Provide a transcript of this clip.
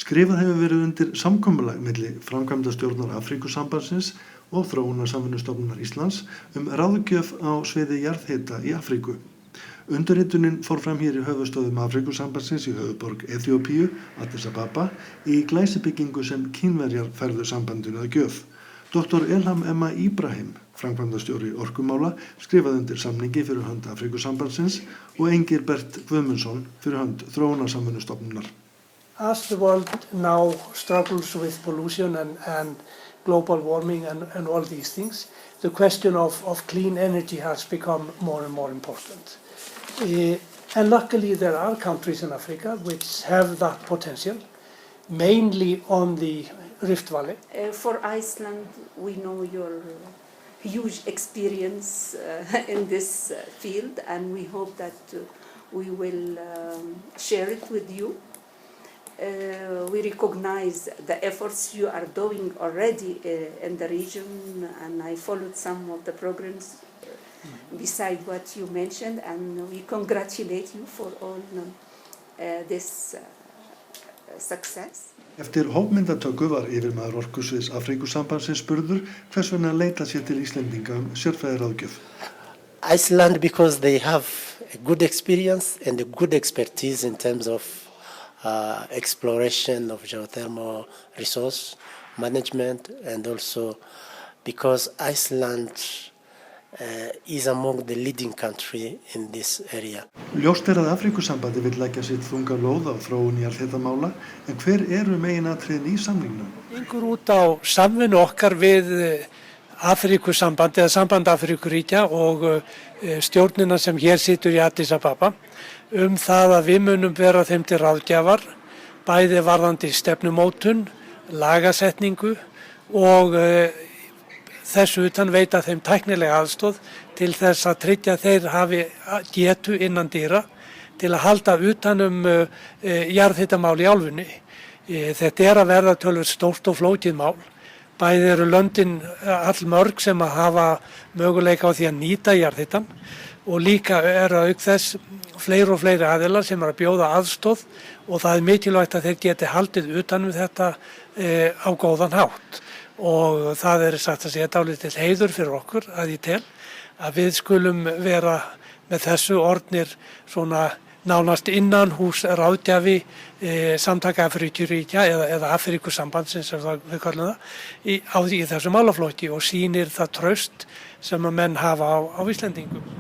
Skrifað hefur verið undir samkomulag milli framkvæmdastjórnar Afríkusambandsins og Þróunarsamvinnustofnunar Íslands ráðgjöf á sviði jarðhita í Afríku. Undirritunin fór fram hér í höfuðstöðum Afríkusambandsins í höfuðborg Eþíópíu, Addis Ababa, í glæsibyggingu sem Kínverjar færðu sambandinu að gjöf. Dr. Elham Emma Ibrahim, framkvæmdastjóri orkumála, skrifaði undir samningi fyrir hönd Afríkusambandsins og Engilbert Guðmundsson fyrir hönd Þróunarsamvinnustofnunar. As the world now struggles with pollution and global warming and all these things, the question of clean energy has become more and more important. And luckily there are countries in Africa which have that potential, mainly on the Rift Valley. For Iceland, we know your huge experience in this field, and we hope that we will share it with you. We recognize the efforts you are doing already in the region, and I followed some of the programs beside what you mentioned, and we congratulate you for all this success. Eftir hópmyndatöku var yfirmaður orkusviðs Afríkusambandsins spurður hvers vegna leita sér til Íslendinga sérfræðiráðgjöf. Iceland, because they have a good experience and a good expertise in terms of exploration of geothermal resource management, and also because Iceland is among the leading country in this area. Ljóst að Afríkusambandi vill leggja sitt þunga lóð á þróun jarðhitamála, en hver eru meginatriðin í samningnum? Gengur út á samvinnu okkar við Afríkusambandi eða samband Afríkuríkja og stjórnina sem hér situr í Addis Ababa það að við munum vera þeim til ráðgjafar, bæði varðandi stefnumótun, lagasetningu og þessu utan veita þeim tæknilega aðstoð til þess að tryggja þeir hafi getu innan dyra til að halda utan jarðhitamál í álfunni. Þetta að verða töluvert stórt og flókið mál. Bæði eru löndin allmörg sem að hafa möguleika á því að nýta jarðhitan og líka auk þess fleiri og fleiri aðilar sem að bjóða aðstoð, og það mikilvægt að þeir geti haldið utan þetta á góðan hátt. Og það satt að segja dálítill heiður fyrir okkur að ég tel að við skulum vera með þessu orðnir svona nánast innan hús ráðgjafi samtaka Afríkuríkja eða Afríkusambandsins sem við kallum það í þessu málaflokki, og sýnir það traust sem að menn hafa á Íslendingum.